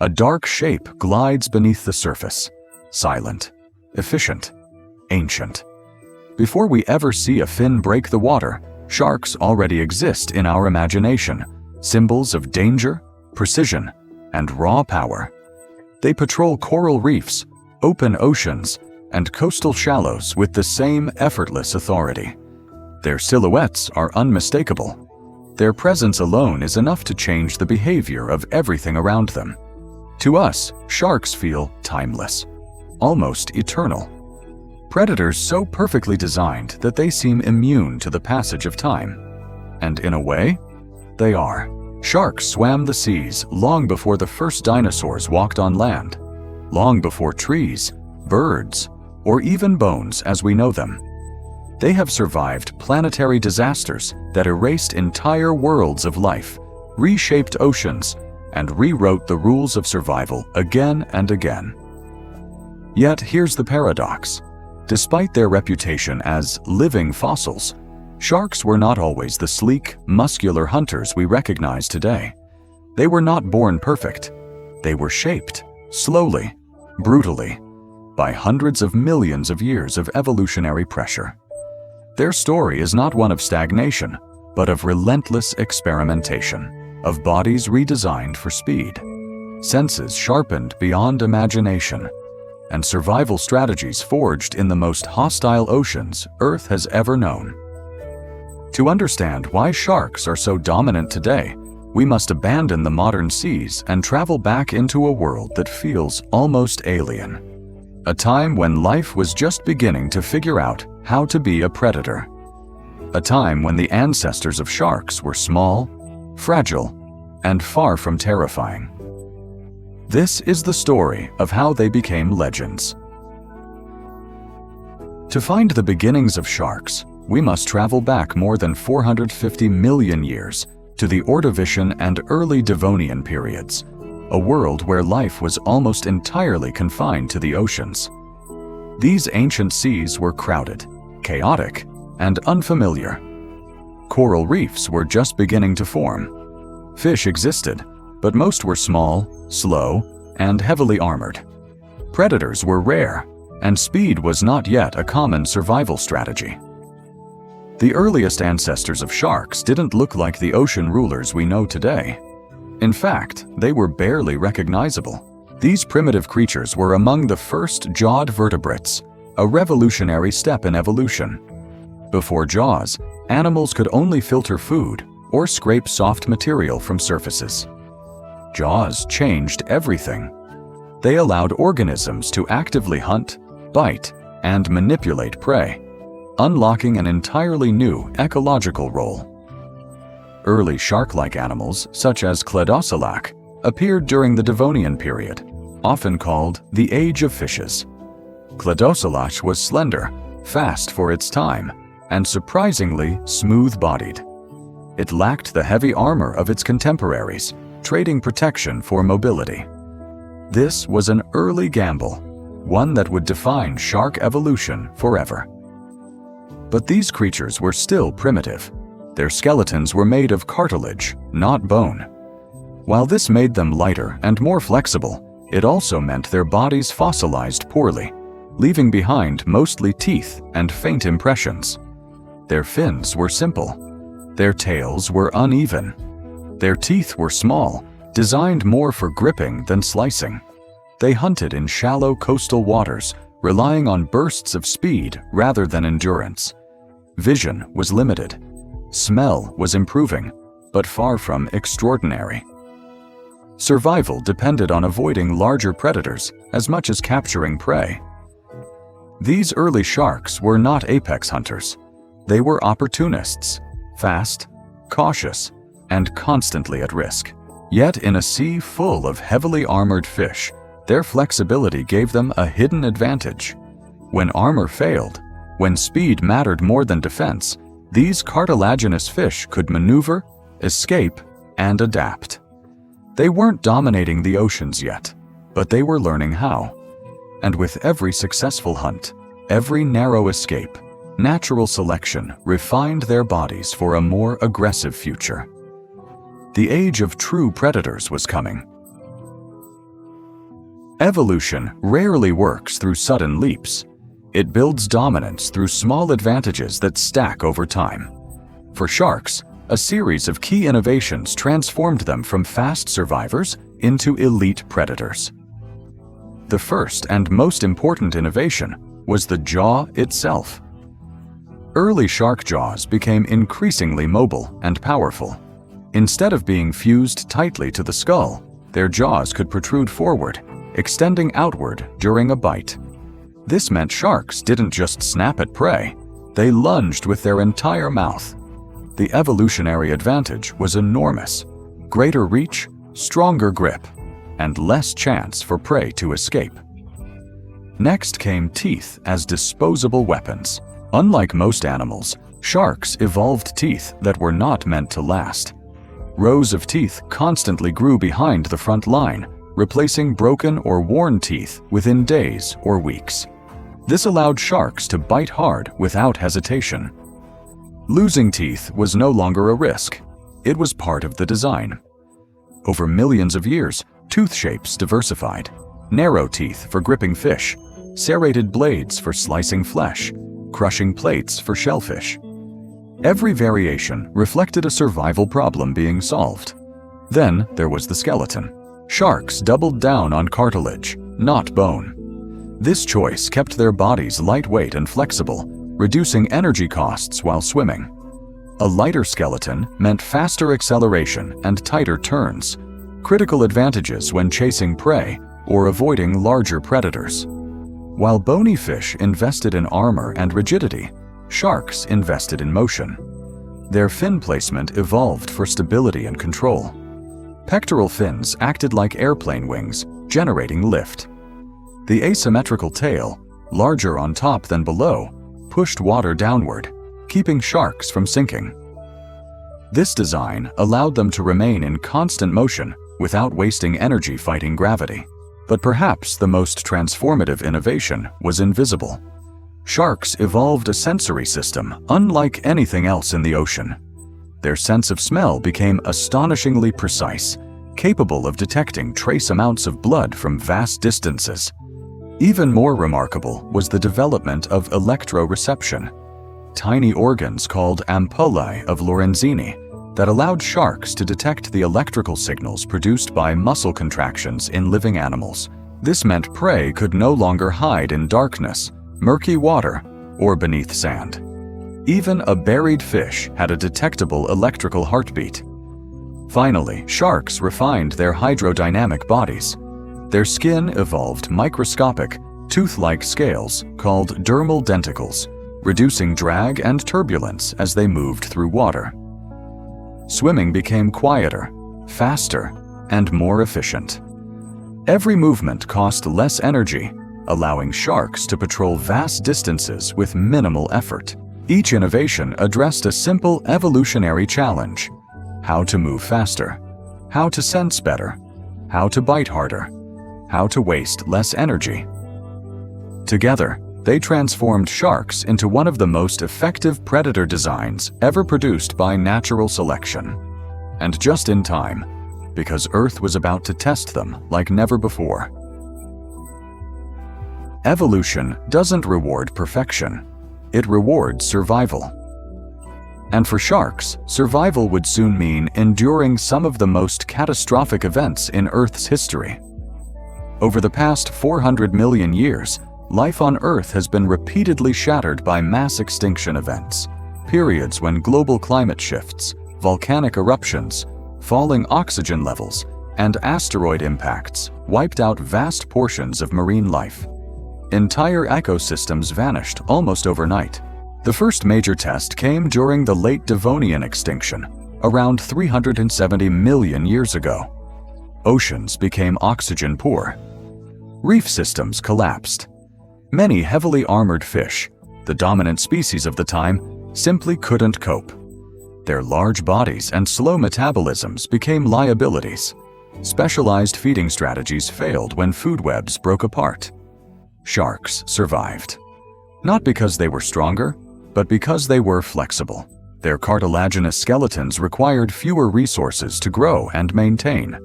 A dark shape glides beneath the surface, silent, efficient, ancient. Before we ever see a fin break the water, sharks already exist in our imagination, symbols of danger, precision, and raw power. They patrol coral reefs, open oceans, and coastal shallows with the same effortless authority. Their silhouettes are unmistakable. Their presence alone is enough to change the behavior of everything around them. To us, sharks feel timeless, almost eternal. Predators so perfectly designed that they seem immune to the passage of time. And in a way, they are. Sharks swam the seas long before the first dinosaurs walked on land, long before trees, birds, or even bones as we know them. They have survived planetary disasters that erased entire worlds of life, reshaped oceans, and rewrote the rules of survival again and again. Yet here's the paradox. Despite their reputation as living fossils, sharks were not always the sleek, muscular hunters we recognize today. They were not born perfect. They were shaped, slowly, brutally, by hundreds of millions of years of evolutionary pressure. Their story is not one of stagnation, but of relentless experimentation, of bodies redesigned for speed, senses sharpened beyond imagination, and survival strategies forged in the most hostile oceans Earth has ever known. To understand why sharks are so dominant today, we must abandon the modern seas and travel back into a world that feels almost alien. A time when life was just beginning to figure out how to be a predator. A time when the ancestors of sharks were small, fragile, and far from terrifying. This is the story of how they became legends. To find the beginnings of sharks, we must travel back more than 450 million years to the Ordovician and early Devonian periods, a world where life was almost entirely confined to the oceans. These ancient seas were crowded, chaotic, and unfamiliar. Coral reefs were just beginning to form. Fish existed, but most were small, slow, and heavily armored. Predators were rare, and speed was not yet a common survival strategy. The earliest ancestors of sharks didn't look like the ocean rulers we know today. In fact, they were barely recognizable. These primitive creatures were among the first jawed vertebrates, a revolutionary step in evolution. Before jaws, animals could only filter food or scrape soft material from surfaces. Jaws changed everything. They allowed organisms to actively hunt, bite, and manipulate prey, unlocking an entirely new ecological role. Early shark-like animals, such as Cledocelac, appeared during the Devonian period, often called the Age of Fishes. Cledocelac was slender, fast for its time, and surprisingly smooth-bodied. It lacked the heavy armor of its contemporaries, trading protection for mobility. This was an early gamble, one that would define shark evolution forever. But these creatures were still primitive. Their skeletons were made of cartilage, not bone. While this made them lighter and more flexible, it also meant their bodies fossilized poorly, leaving behind mostly teeth and faint impressions. Their fins were simple. Their tails were uneven. Their teeth were small, designed more for gripping than slicing. They hunted in shallow coastal waters, relying on bursts of speed rather than endurance. Vision was limited. Smell was improving, but far from extraordinary. Survival depended on avoiding larger predators as much as capturing prey. These early sharks were not apex hunters. They were opportunists, fast, cautious, and constantly at risk. Yet in a sea full of heavily armored fish, their flexibility gave them a hidden advantage. When armor failed, when speed mattered more than defense, these cartilaginous fish could maneuver, escape, and adapt. They weren't dominating the oceans yet, but they were learning how. And with every successful hunt, every narrow escape, natural selection refined their bodies for a more aggressive future. The age of true predators was coming. Evolution rarely works through sudden leaps. It builds dominance through small advantages that stack over time. For sharks, a series of key innovations transformed them from fast survivors into elite predators. The first and most important innovation was the jaw itself. Early shark jaws became increasingly mobile and powerful. Instead of being fused tightly to the skull, their jaws could protrude forward, extending outward during a bite. This meant sharks didn't just snap at prey, they lunged with their entire mouth. The evolutionary advantage was enormous: greater reach, stronger grip, and less chance for prey to escape. Next came teeth as disposable weapons. Unlike most animals, sharks evolved teeth that were not meant to last. Rows of teeth constantly grew behind the front line, replacing broken or worn teeth within days or weeks. This allowed sharks to bite hard without hesitation. Losing teeth was no longer a risk. It was part of the design. Over millions of years, tooth shapes diversified. Narrow teeth for gripping fish, serrated blades for slicing flesh, crushing plates for shellfish. Every variation reflected a survival problem being solved. Then there was the skeleton. Sharks doubled down on cartilage, not bone. This choice kept their bodies lightweight and flexible, reducing energy costs while swimming. A lighter skeleton meant faster acceleration and tighter turns, critical advantages when chasing prey or avoiding larger predators. While bony fish invested in armor and rigidity, sharks invested in motion. Their fin placement evolved for stability and control. Pectoral fins acted like airplane wings, generating lift. The asymmetrical tail, larger on top than below, pushed water downward, keeping sharks from sinking. This design allowed them to remain in constant motion without wasting energy fighting gravity. But perhaps the most transformative innovation was invisible. Sharks evolved a sensory system unlike anything else in the ocean. Their sense of smell became astonishingly precise, capable of detecting trace amounts of blood from vast distances. Even more remarkable was the development of electroreception, tiny organs called ampullae of Lorenzini that allowed sharks to detect the electrical signals produced by muscle contractions in living animals. This meant prey could no longer hide in darkness, murky water, or beneath sand. Even a buried fish had a detectable electrical heartbeat. Finally, sharks refined their hydrodynamic bodies. Their skin evolved microscopic, tooth-like scales called dermal denticles, reducing drag and turbulence as they moved through water. Swimming became quieter, faster, and more efficient. Every movement cost less energy, allowing sharks to patrol vast distances with minimal effort. Each innovation addressed a simple evolutionary challenge: how to move faster, how to sense better, how to bite harder, how to waste less energy. Together, they transformed sharks into one of the most effective predator designs ever produced by natural selection. And just in time, because Earth was about to test them like never before. Evolution doesn't reward perfection. It rewards survival. And for sharks, survival would soon mean enduring some of the most catastrophic events in Earth's history. Over the past 400 million years, life on Earth has been repeatedly shattered by mass extinction events, periods when global climate shifts, volcanic eruptions, falling oxygen levels, and asteroid impacts wiped out vast portions of marine life. Entire ecosystems vanished almost overnight. The first major test came during the late Devonian extinction, around 370 million years ago. Oceans became oxygen poor. Reef systems collapsed. Many heavily armored fish, the dominant species of the time, simply couldn't cope. Their large bodies and slow metabolisms became liabilities. Specialized feeding strategies failed when food webs broke apart. Sharks survived. Not because they were stronger, but because they were flexible. Their cartilaginous skeletons required fewer resources to grow and maintain.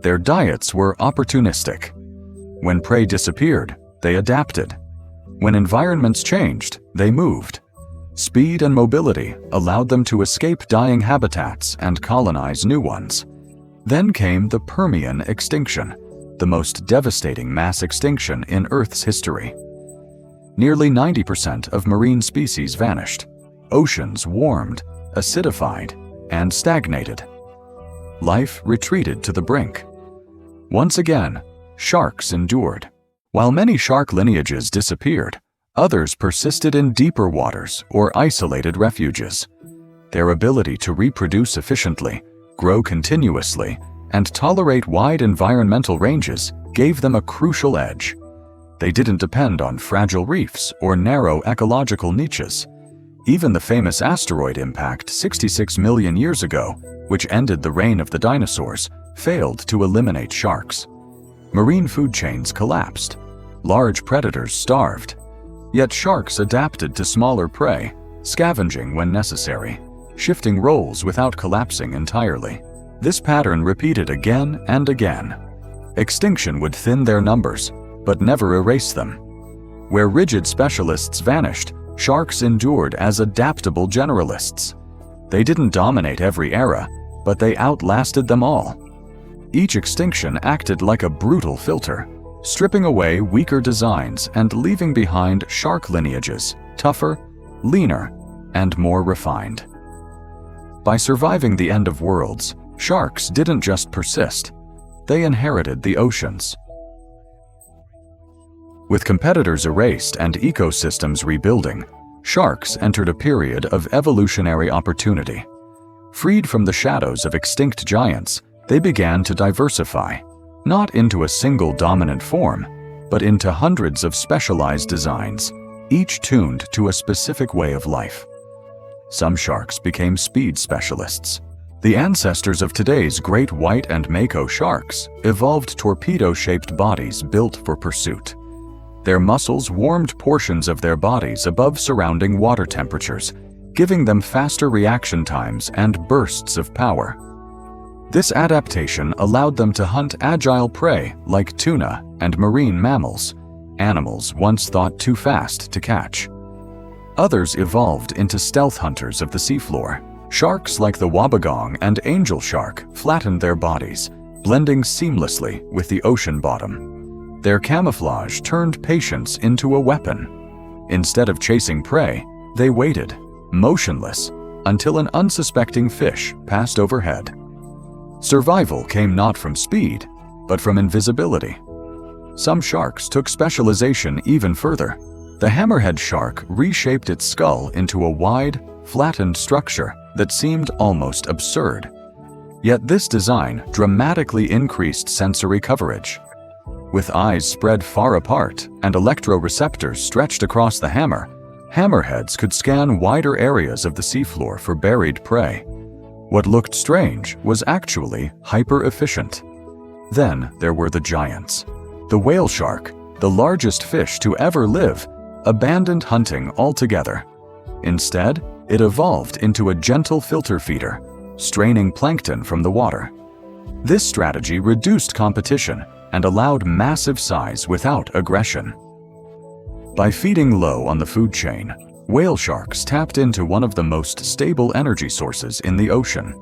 Their diets were opportunistic. When prey disappeared, they adapted. When environments changed, they moved. Speed and mobility allowed them to escape dying habitats and colonize new ones. Then came the Permian extinction, the most devastating mass extinction in Earth's history. Nearly 90% of marine species vanished. Oceans warmed, acidified, and stagnated. Life retreated to the brink. Once again, sharks endured. While many shark lineages disappeared, others persisted in deeper waters or isolated refuges. Their ability to reproduce efficiently, grow continuously, and tolerate wide environmental ranges gave them a crucial edge. They didn't depend on fragile reefs or narrow ecological niches. Even the famous asteroid impact 66 million years ago, which ended the reign of the dinosaurs, failed to eliminate sharks. Marine food chains collapsed. Large predators starved. Yet sharks adapted to smaller prey, scavenging when necessary, shifting roles without collapsing entirely. This pattern repeated again and again. Extinction would thin their numbers, but never erase them. Where rigid specialists vanished, sharks endured as adaptable generalists. They didn't dominate every era, but they outlasted them all. Each extinction acted like a brutal filter, stripping away weaker designs and leaving behind shark lineages, tougher, leaner, and more refined. By surviving the end of worlds, sharks didn't just persist, they inherited the oceans. With competitors erased and ecosystems rebuilding, sharks entered a period of evolutionary opportunity. Freed from the shadows of extinct giants, they began to diversify, not into a single dominant form, but into hundreds of specialized designs, each tuned to a specific way of life. Some sharks became speed specialists. The ancestors of today's great white and mako sharks evolved torpedo-shaped bodies built for pursuit. Their muscles warmed portions of their bodies above surrounding water temperatures, giving them faster reaction times and bursts of power. This adaptation allowed them to hunt agile prey like tuna and marine mammals, animals once thought too fast to catch. Others evolved into stealth hunters of the seafloor. Sharks like the wabagong and angel shark flattened their bodies, blending seamlessly with the ocean bottom. Their camouflage turned patience into a weapon. Instead of chasing prey, they waited, motionless, until an unsuspecting fish passed overhead. Survival came not from speed, but from invisibility. Some sharks took specialization even further. The hammerhead shark reshaped its skull into a wide, flattened structure that seemed almost absurd. Yet this design dramatically increased sensory coverage. With eyes spread far apart and electroreceptors stretched across the hammerheads could scan wider areas of the seafloor for buried prey. What looked strange was actually hyper-efficient. Then there were the giants. The whale shark, the largest fish to ever live, abandoned hunting altogether. Instead, it evolved into a gentle filter feeder, straining plankton from the water. This strategy reduced competition and allowed massive size without aggression. By feeding low on the food chain, whale sharks tapped into one of the most stable energy sources in the ocean.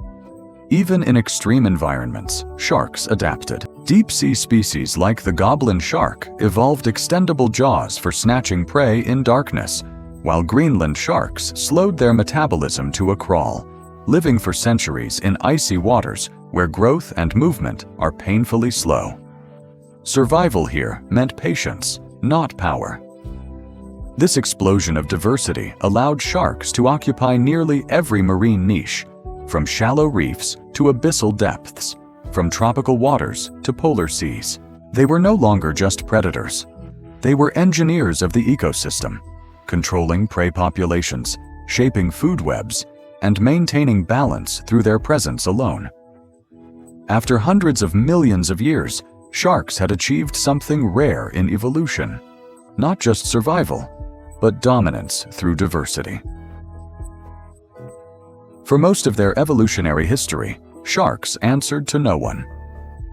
Even in extreme environments, sharks adapted. Deep-sea species like the goblin shark evolved extendable jaws for snatching prey in darkness, while Greenland sharks slowed their metabolism to a crawl, living for centuries in icy waters where growth and movement are painfully slow. Survival here meant patience, not power. This explosion of diversity allowed sharks to occupy nearly every marine niche, from shallow reefs to abyssal depths, from tropical waters to polar seas. They were no longer just predators. They were engineers of the ecosystem, controlling prey populations, shaping food webs, and maintaining balance through their presence alone. After hundreds of millions of years, sharks had achieved something rare in evolution. Not just survival, but dominance through diversity. For most of their evolutionary history, sharks answered to no one.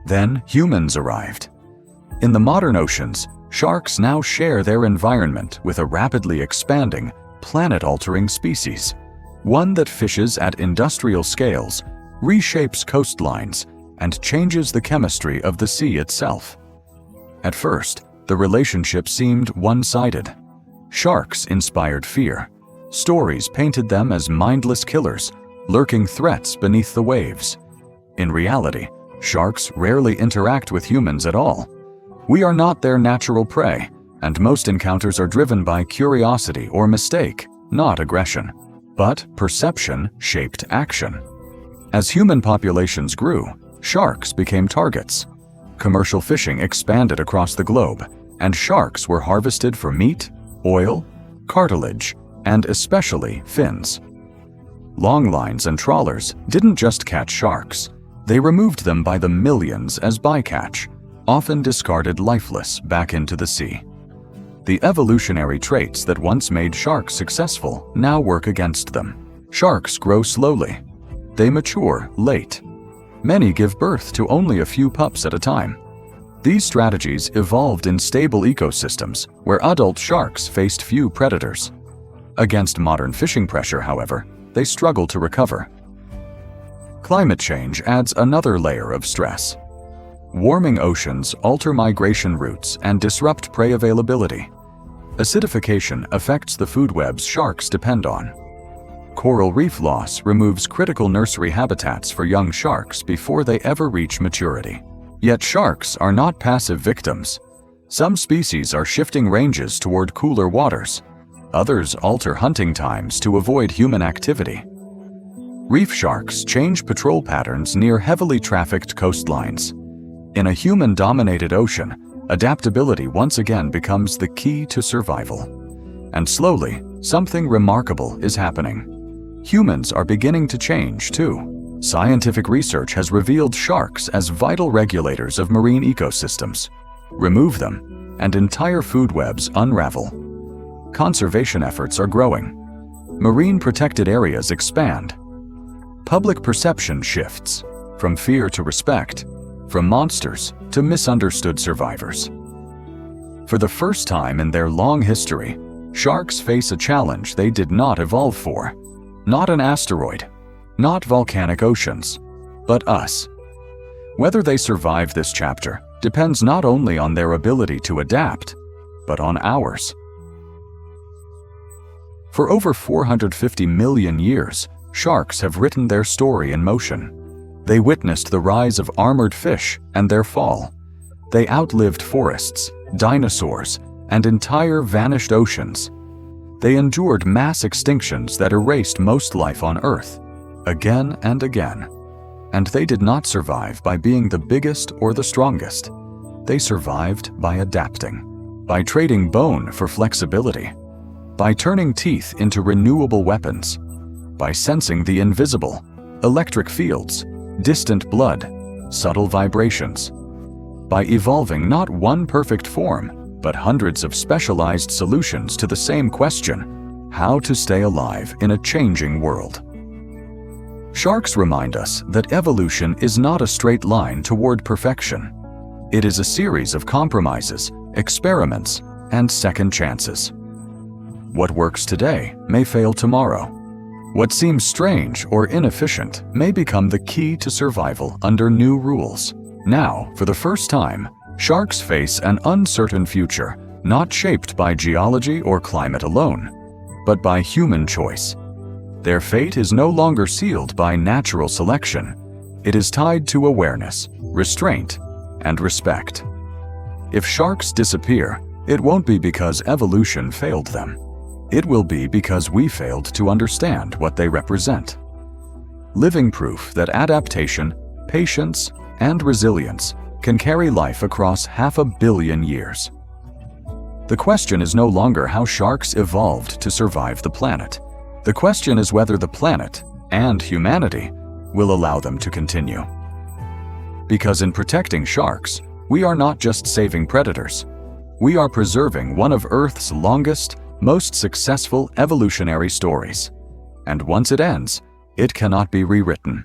Then humans arrived. In the modern oceans, sharks now share their environment with a rapidly expanding, planet-altering species. One that fishes at industrial scales, reshapes coastlines, and changes the chemistry of the sea itself. At first, the relationship seemed one-sided. Sharks inspired fear. Stories painted them as mindless killers, lurking threats beneath the waves. In reality, sharks rarely interact with humans at all. We are not their natural prey, and most encounters are driven by curiosity or mistake, not aggression. But perception shaped action. As human populations grew, sharks became targets. Commercial fishing expanded across the globe, and sharks were harvested for meat, oil, cartilage, and especially fins. Longlines and trawlers didn't just catch sharks. They removed them by the millions as bycatch, often discarded lifeless back into the sea. The evolutionary traits that once made sharks successful now work against them. Sharks grow slowly. They mature late. Many give birth to only a few pups at a time. These strategies evolved in stable ecosystems where adult sharks faced few predators. Against modern fishing pressure, however, they struggle to recover. Climate change adds another layer of stress. Warming oceans alter migration routes and disrupt prey availability. Acidification affects the food webs sharks depend on. Coral reef loss removes critical nursery habitats for young sharks before they ever reach maturity. Yet sharks are not passive victims. Some species are shifting ranges toward cooler waters. Others alter hunting times to avoid human activity. Reef sharks change patrol patterns near heavily trafficked coastlines. In a human-dominated ocean, adaptability once again becomes the key to survival. And slowly, something remarkable is happening. Humans are beginning to change, too. Scientific research has revealed sharks as vital regulators of marine ecosystems. Remove them, and entire food webs unravel. Conservation efforts are growing. Marine protected areas expand. Public perception shifts, from fear to respect, from monsters to misunderstood survivors. For the first time in their long history, sharks face a challenge they did not evolve for. Not an asteroid, not volcanic oceans, but us. Whether they survive this chapter depends not only on their ability to adapt, but on ours. For over 450 million years, sharks have written their story in motion. They witnessed the rise of armored fish and their fall. They outlived forests, dinosaurs, and entire vanished oceans. They endured mass extinctions that erased most life on Earth, again and again. And they did not survive by being the biggest or the strongest. They survived by adapting, by trading bone for flexibility, by turning teeth into renewable weapons, by sensing the invisible, electric fields, distant blood, subtle vibrations, by evolving not one perfect form, but hundreds of specialized solutions to the same question: how to stay alive in a changing world. Sharks remind us that evolution is not a straight line toward perfection. It is a series of compromises, experiments, and second chances. What works today may fail tomorrow. What seems strange or inefficient may become the key to survival under new rules. Now, for the first time, sharks face an uncertain future, not shaped by geology or climate alone, but by human choice. Their fate is no longer sealed by natural selection. It is tied to awareness, restraint, and respect. If sharks disappear, it won't be because evolution failed them. It will be because we failed to understand what they represent. Living proof that adaptation, patience, and resilience can carry life across 500 million years. The question is no longer how sharks evolved to survive the planet. The question is whether the planet and humanity will allow them to continue. Because in protecting sharks, we are not just saving predators. We are preserving one of Earth's longest, most successful evolutionary stories. And once it ends, it cannot be rewritten.